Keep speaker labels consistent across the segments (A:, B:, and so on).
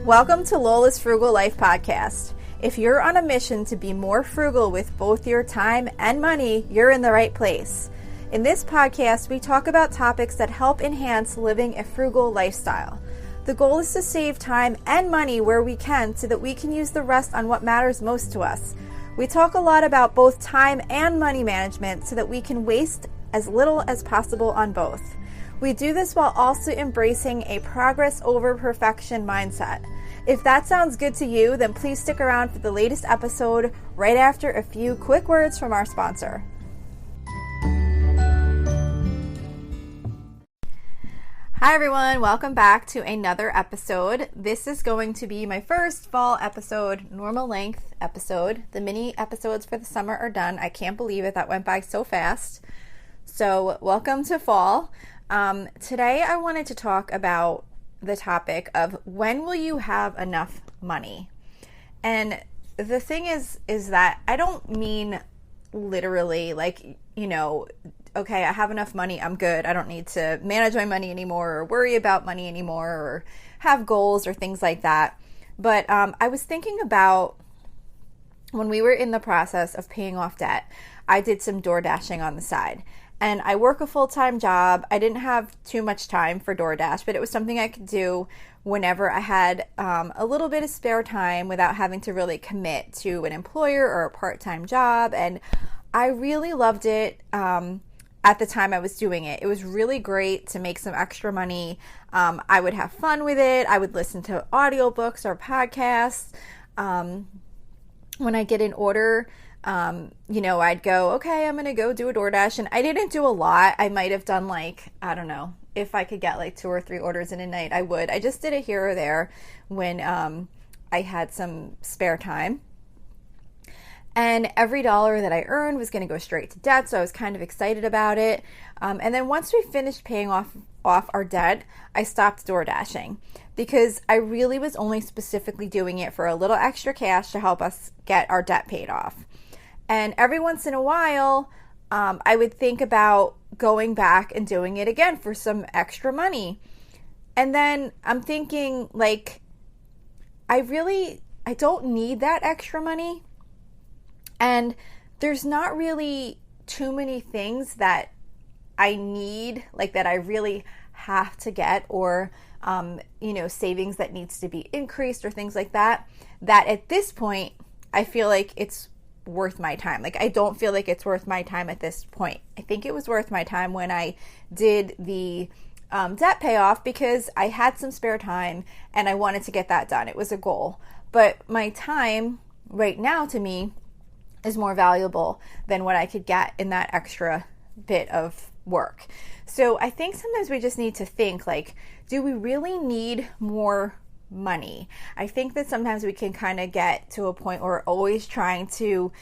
A: Welcome to Lola's Frugal Life Podcast. If you're on a mission to be more frugal with both your time and money, you're in the right place. In this podcast, we talk about topics that help enhance living a frugal lifestyle. The goal is to save time and money where we can so that we can use the rest on what matters most to us. We talk a lot about both time and money management so that we can waste as little as possible on both. We do this while also embracing a progress over perfection mindset. If that sounds good to you, then please stick around for the latest episode right after a few quick words from our sponsor. Hi everyone, welcome back to another episode. This is going to be my first fall episode, normal length episode. The mini episodes for the summer are done. I can't believe it, that went by so fast. So welcome to fall. Today I wanted to talk about the topic of when will you have enough money? And the thing is that I don't mean literally like, okay, I have enough money, I'm good. I don't need to manage my money anymore or worry about money anymore or have goals or things like that. But I was thinking about when we were in the process of paying off debt, I did some door dashing on the side. And I work a full-time job. I didn't have too much time for DoorDash, but it was something I could do whenever I had a little bit of spare time without having to really commit to an employer or a part-time job. And I really loved it at the time I was doing it. It was really great to make some extra money. I would have fun with it. I would listen to audiobooks or podcasts. When I get an order, I'd go, okay, I'm going to go do a DoorDash. And I didn't do a lot. I might have done if I could get like 2 or 3 orders in a night, I would. I just did it here or there when I had some spare time. And every dollar that I earned was going to go straight to debt. So I was kind of excited about it. And then once we finished paying off our debt, I stopped door dashing because I really was only specifically doing it for a little extra cash to help us get our debt paid off. And every once in a while, I would think about going back and doing it again for some extra money. And then I'm thinking, I don't need that extra money. And there's not really too many things that I need, that I really have to get, or, savings that needs to be increased or things like that, that at this point, I feel like it's worth my time. I don't feel like it's worth my time at this point. I think it was worth my time when I did the debt payoff because I had some spare time and I wanted to get that done. It was a goal. But my time right now to me is more valuable than what I could get in that extra bit of work. So I think sometimes we just need to think do we really need more money? I think that sometimes we can kind of get to a point where we're always trying to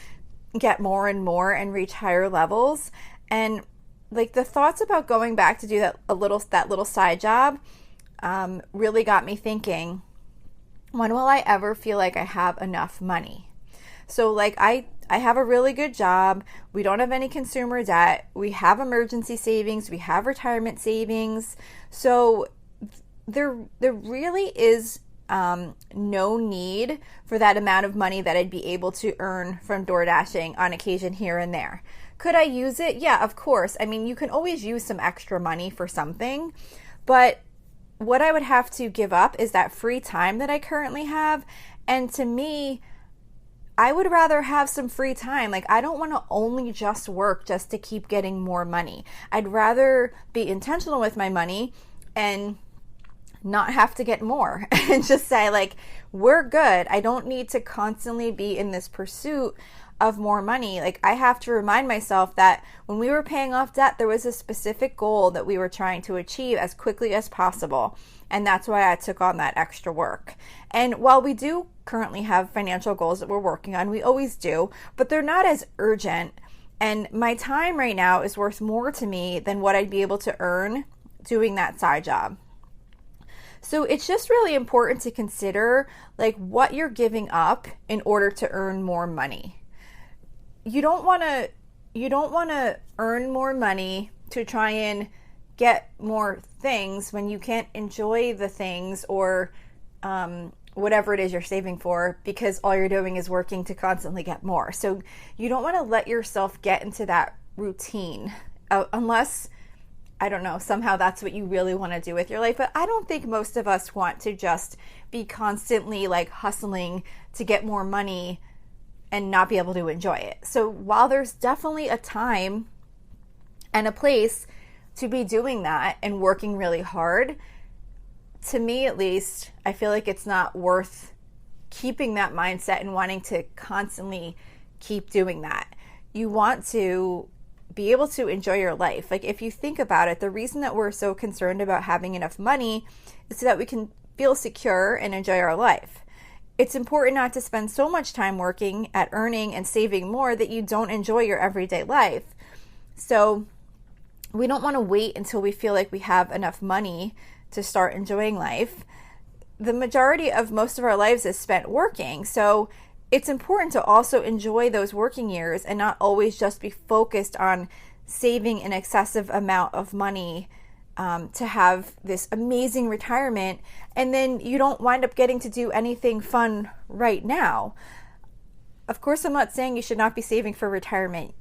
A: get more and more and reach higher levels. And the thoughts about going back to do that little side job really got me thinking, when will I ever feel like I have enough money? So I have a really good job. We don't have any consumer debt. We have emergency savings. We have retirement savings. So there really is no need for that amount of money that I'd be able to earn from door dashing on occasion here and there. Could I use it? Yeah, of course. I mean, you can always use some extra money for something, but what I would have to give up is that free time that I currently have. And to me, I would rather have some free time. I don't want to only just work just to keep getting more money. I'd rather be intentional with my money and not have to get more and just say we're good. I don't need to constantly be in this pursuit of more money. I have to remind myself that when we were paying off debt, there was a specific goal that we were trying to achieve as quickly as possible. And that's why I took on that extra work. And while we do currently have financial goals that we're working on, we always do, but they're not as urgent. And my time right now is worth more to me than what I'd be able to earn doing that side job. So it's just really important to consider what you're giving up in order to earn more money. You don't want to earn more money to try and get more things when you can't enjoy the things or whatever it is you're saving for, because all you're doing is working to constantly get more. So you don't want to let yourself get into that routine unless, I don't know, somehow that's what you really want to do with your life. But I don't think most of us want to just be constantly like hustling to get more money and not be able to enjoy it. So while there's definitely a time and a place to be doing that and working really hard, to me at least, I feel like it's not worth keeping that mindset and wanting to constantly keep doing that. You want to be able to enjoy your life. Like if you think about it, the reason that we're so concerned about having enough money is so that we can feel secure and enjoy our life. It's important not to spend so much time working at earning and saving more that you don't enjoy your everyday life. So we don't want to wait until we feel like we have enough money to start enjoying life. The majority of most of our lives is spent working. So it's important to also enjoy those working years and not always just be focused on saving an excessive amount of money to have this amazing retirement, and then you don't wind up getting to do anything fun right now. Of course, I'm not saying you should not be saving for retirement.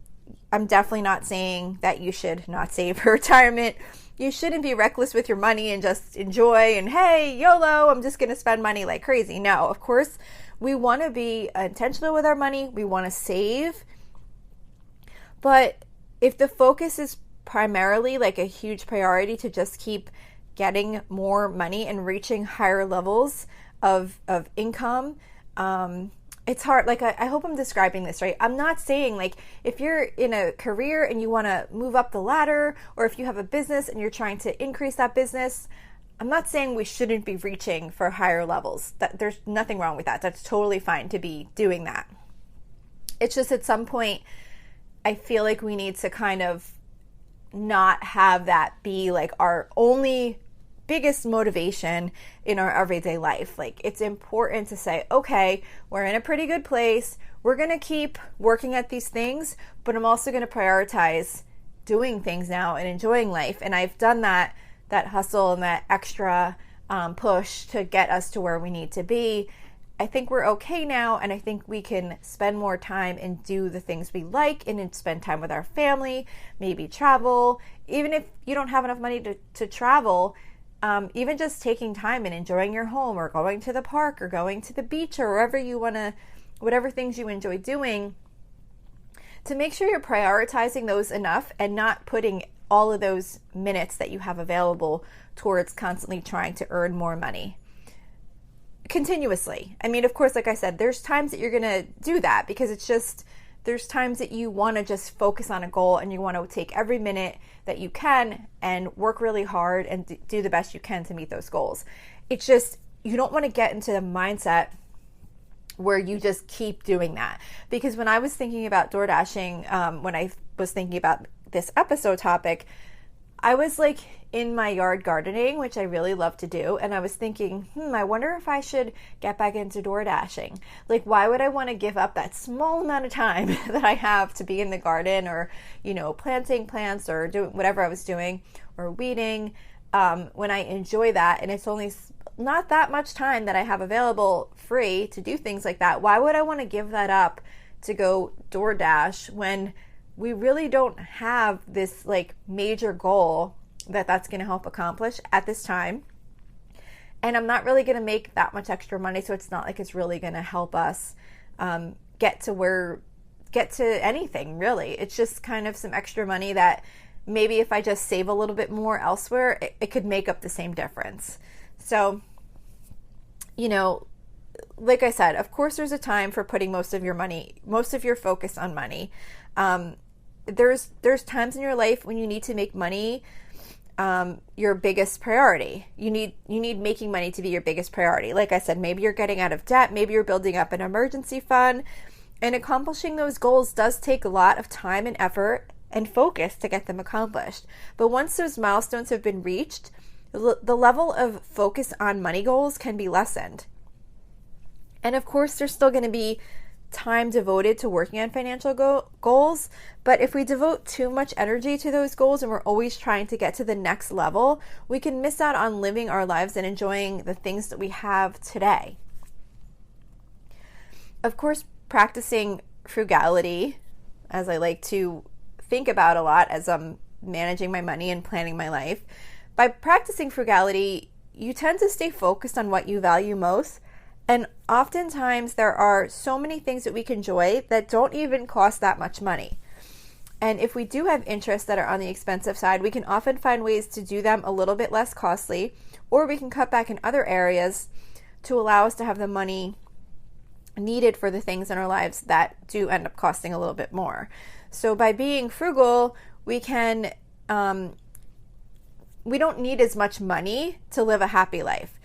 A: I'm definitely not saying that you should not save for retirement. You shouldn't be reckless with your money and just enjoy and, hey, YOLO, I'm just going to spend money like crazy. No, of course, we want to be intentional with our money. We want to save. But if the focus is primarily like a huge priority to just keep getting more money and reaching higher levels of income, it's hard. Like, I hope I'm describing this right. I'm not saying like if you're in a career and you want to move up the ladder, or if you have a business and you're trying to increase that business, I'm not saying we shouldn't be reaching for higher levels. That there's nothing wrong with that. That's totally fine to be doing that. It's just at some point, I feel like we need to kind of not have that be like our only biggest motivation in our everyday life. Like, it's important to say, okay, we're in a pretty good place. We're going to keep working at these things, but I'm also going to prioritize doing things now and enjoying life. And I've done that hustle and that extra push to get us to where we need to be. I think we're okay now, and I think we can spend more time and do the things we like and spend time with our family, maybe travel. Even if you don't have enough money to travel, even just taking time and enjoying your home, or going to the park, or going to the beach, or wherever you want to, whatever things you enjoy doing, to make sure you're prioritizing those enough and not putting all of those minutes that you have available towards constantly trying to earn more money continuously. I mean, of course, like I said, there's times that you're going to do that because it's just, there's times that you want to just focus on a goal and you want to take every minute that you can and work really hard and do the best you can to meet those goals. It's just, you don't want to get into the mindset where you just keep doing that. Because when I was thinking about door dashing, when I was thinking about this episode topic, I was like in my yard gardening, which I really love to do. And I was thinking, I wonder if I should get back into door dashing. Like, why would I want to give up that small amount of time that I have to be in the garden, or, you know, planting plants, or doing whatever I was doing, or weeding, when I enjoy that. And it's only not that much time that I have available free to do things like that. Why would I want to give that up to go DoorDash when we really don't have this like major goal that's going to help accomplish at this time? And I'm not really going to make that much extra money, so it's not like it's really going to help us get to anything, really. It's just kind of some extra money that maybe if I just save a little bit more elsewhere, it could make up the same difference. So, you know, like I said, of course there's a time for putting most of your focus on money. There's times in your life when you need to make money your biggest priority. You need making money to be your biggest priority. Like I said, maybe you're getting out of debt, maybe you're building up an emergency fund, and accomplishing those goals does take a lot of time and effort and focus to get them accomplished. But once those milestones have been reached, the level of focus on money goals can be lessened. And of course, there's still going to be time devoted to working on financial goals. But if we devote too much energy to those goals and we're always trying to get to the next level, we can miss out on living our lives and enjoying the things that we have today. Of course, practicing frugality, as I like to think about a lot as I'm managing my money and planning my life, by practicing frugality, you tend to stay focused on what you value most. And oftentimes there are so many things that we can enjoy that don't even cost that much money. And if we do have interests that are on the expensive side, we can often find ways to do them a little bit less costly, or we can cut back in other areas to allow us to have the money needed for the things in our lives that do end up costing a little bit more. So by being frugal, we can, we don't need as much money to live a happy life.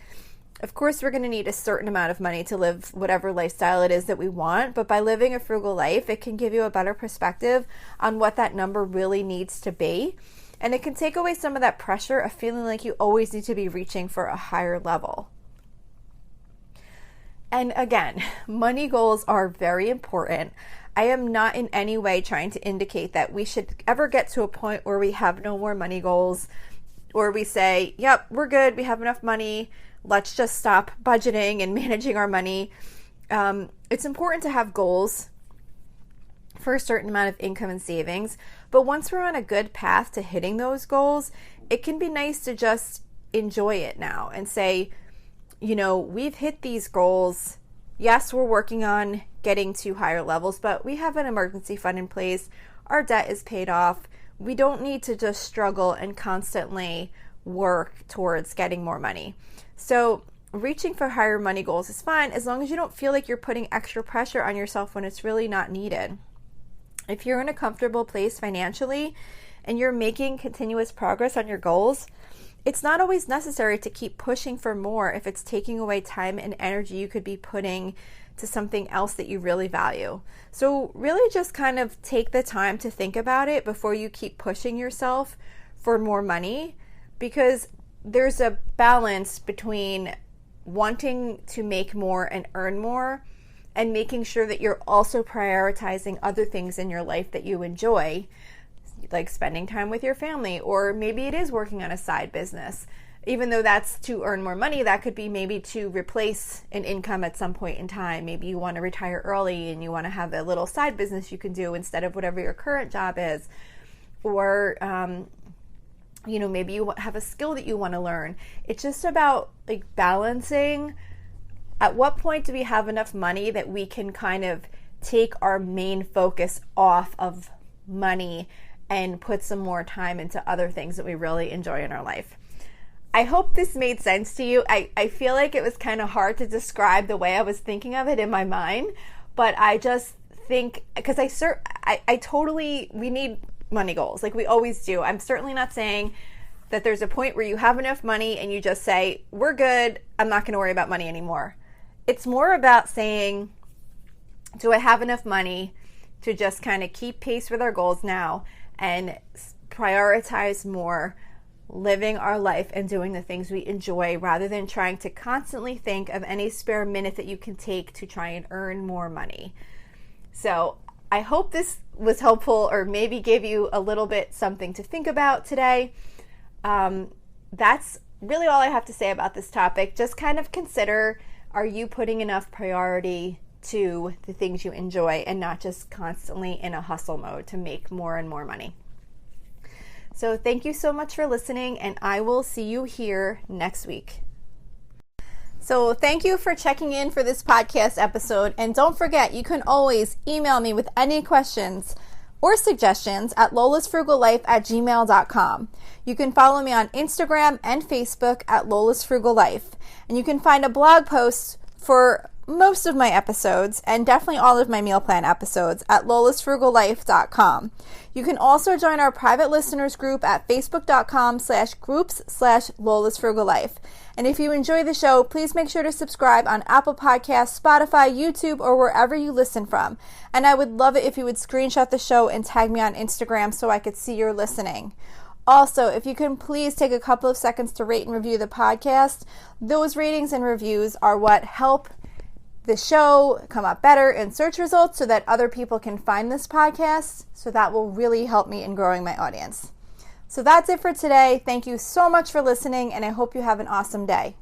A: Of course, we're going to need a certain amount of money to live whatever lifestyle it is that we want, but by living a frugal life, it can give you a better perspective on what that number really needs to be. And it can take away some of that pressure of feeling like you always need to be reaching for a higher level. And again, money goals are very important. I am not in any way trying to indicate that we should ever get to a point where we have no more money goals, or we say, yep, we're good, we have enough money, let's just stop budgeting and managing our money. It's important to have goals for a certain amount of income and savings, but once we're on a good path to hitting those goals, it can be nice to just enjoy it now and say, you know, we've hit these goals. Yes, we're working on getting to higher levels, but we have an emergency fund in place. Our debt is paid off. We don't need to just struggle and constantly work towards getting more money. So reaching for higher money goals is fine as long as you don't feel like you're putting extra pressure on yourself when it's really not needed. If you're in a comfortable place financially and you're making continuous progress on your goals, it's not always necessary to keep pushing for more if it's taking away time and energy you could be putting to something else that you really value. So really just kind of take the time to think about it before you keep pushing yourself for more money, because there's a balance between wanting to make more and earn more and making sure that you're also prioritizing other things in your life that you enjoy, like spending time with your family, or maybe it is working on a side business. Even though that's to earn more money, that could be maybe to replace an income at some point in time. Maybe you want to retire early and you want to have a little side business you can do instead of whatever your current job is. Or, you know, maybe you have a skill that you want to learn. It's just about like balancing. At what point do we have enough money that we can kind of take our main focus off of money and put some more time into other things that we really enjoy in our life? I hope this made sense to you. I feel like it was kind of hard to describe the way I was thinking of it in my mind, but I just think, because I totally, we need money goals like we always do. I'm certainly not saying that there's a point where you have enough money and you just say, we're good, I'm not going to worry about money anymore. It's more about saying, do I have enough money to just kind of keep pace with our goals now and prioritize more living our life and doing the things we enjoy rather than trying to constantly think of any spare minute that you can take to try and earn more money. So I hope this was helpful, or maybe gave you a little bit something to think about today. That's really all I have to say about this topic. Just kind of consider, are you putting enough priority to the things you enjoy and not just constantly in a hustle mode to make more and more money? So thank you so much for listening, and I will see you here next week. So thank you for checking in for this podcast episode. And don't forget, you can always email me with any questions or suggestions at lolasfrugallife@gmail.com. You can follow me on Instagram and Facebook at Lola's Frugal Life. And you can find a blog post for most of my episodes and definitely all of my meal plan episodes at lolasfrugallife.com. You can also join our private listeners group at facebook.com/groups/lolasfrugallife. And if you enjoy the show, please make sure to subscribe on Apple Podcasts, Spotify, YouTube, or wherever you listen from. And I would love it if you would screenshot the show and tag me on Instagram so I could see you're listening. Also, if you can please take a couple of seconds to rate and review the podcast. Those ratings and reviews are what help the show come up better in search results so that other people can find this podcast. So that will really help me in growing my audience. So that's it for today. Thank you so much for listening, and I hope you have an awesome day.